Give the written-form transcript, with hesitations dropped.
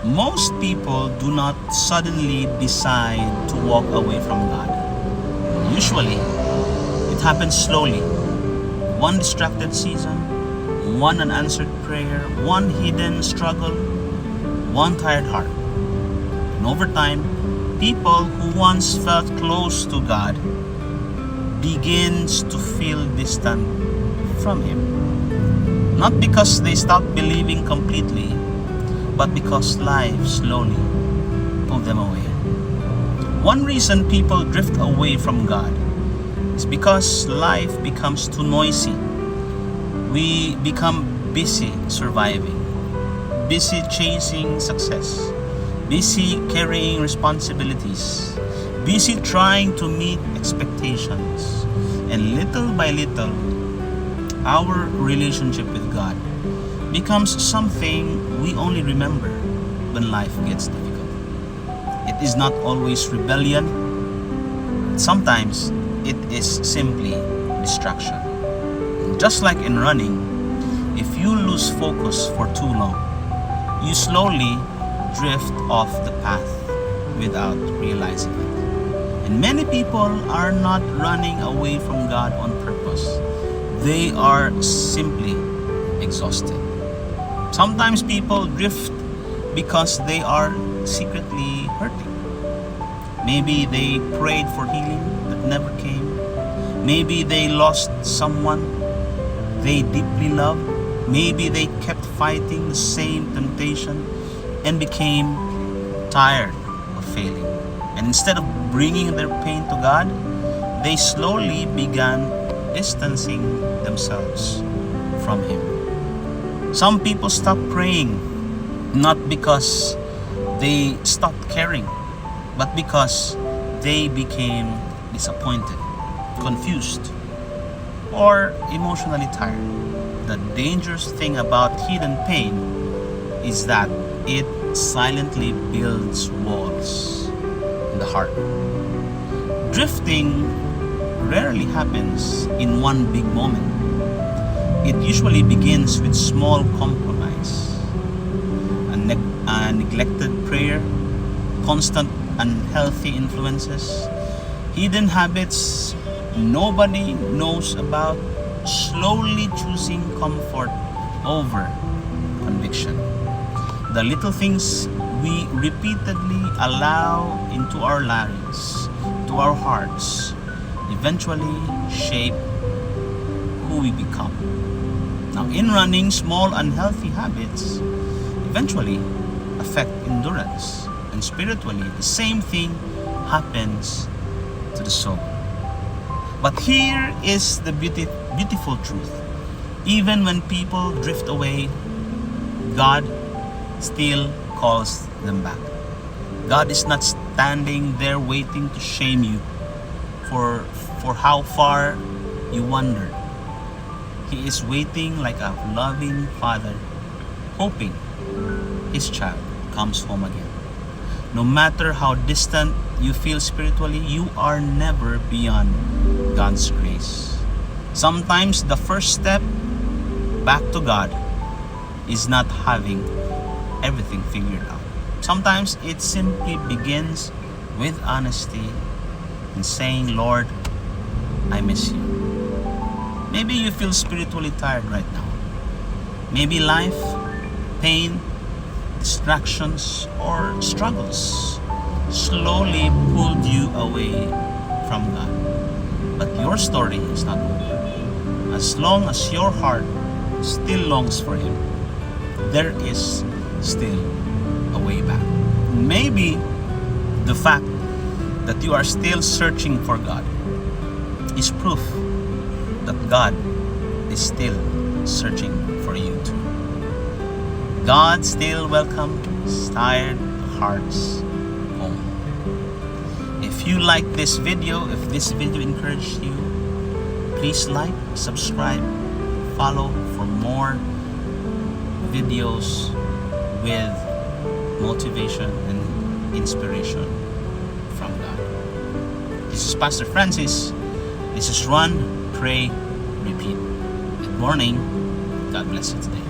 Most people do not suddenly decide to walk away from God. Usually, it happens slowly. One distracted season, one unanswered prayer, one hidden struggle, one tired heart. And over time, people who once felt close to God begins to feel distant from Him. Not because they stopped believing completely, but because life slowly pulled them away. One reason people drift away from God is because life becomes too noisy. We become busy surviving, busy chasing success, busy carrying responsibilities, busy trying to meet expectations. And little by little, our relationship with God becomes something we only remember when life gets difficult. It is not always rebellion. Sometimes it is simply distraction. Just like in running, if you lose focus for too long, you slowly drift off the path without realizing it. And many people are not running away from God on purpose. They are simply exhausted. Sometimes people drift because they are secretly hurting. Maybe they prayed for healing that never came. Maybe they lost someone they deeply loved. Maybe they kept fighting the same temptation and became tired of failing. And instead of bringing their pain to God, they slowly began distancing themselves from Him. Some people stop praying, not because they stopped caring, but because they became disappointed, confused, or emotionally tired. The dangerous thing about hidden pain is that it silently builds walls in the heart. Drifting rarely happens in one big moment. It usually begins with small compromise, a neglected prayer, constant unhealthy influences, hidden habits nobody knows about, slowly choosing comfort over conviction. The little things we repeatedly allow into our lives, to our hearts, eventually shape who we become. Now, in running, small unhealthy habits eventually affect endurance, and spiritually, the same thing happens to the soul. But here is the beautiful truth. Even when people drift away, God still calls them back. God is not standing there waiting to shame you for how far you wandered. He is waiting like a loving father, hoping his child comes home again. No matter how distant you feel spiritually, you are never beyond God's grace. Sometimes the first step back to God is not having everything figured out. Sometimes it simply begins with honesty and saying, Lord, I miss you. Maybe you feel spiritually tired right now. Maybe life, pain, distractions, or struggles slowly pulled you away from God. But your story is not over. As long as your heart still longs for Him, there is still a way back. Maybe the fact that you are still searching for God is proof that God is still searching for you too. God still welcomes tired hearts home. If you like this video, if this video encouraged you, please like, subscribe, follow for more videos with motivation and inspiration from God. This is Pastor Francis. This is Run, Pray, Repeat. Good morning. God bless you today.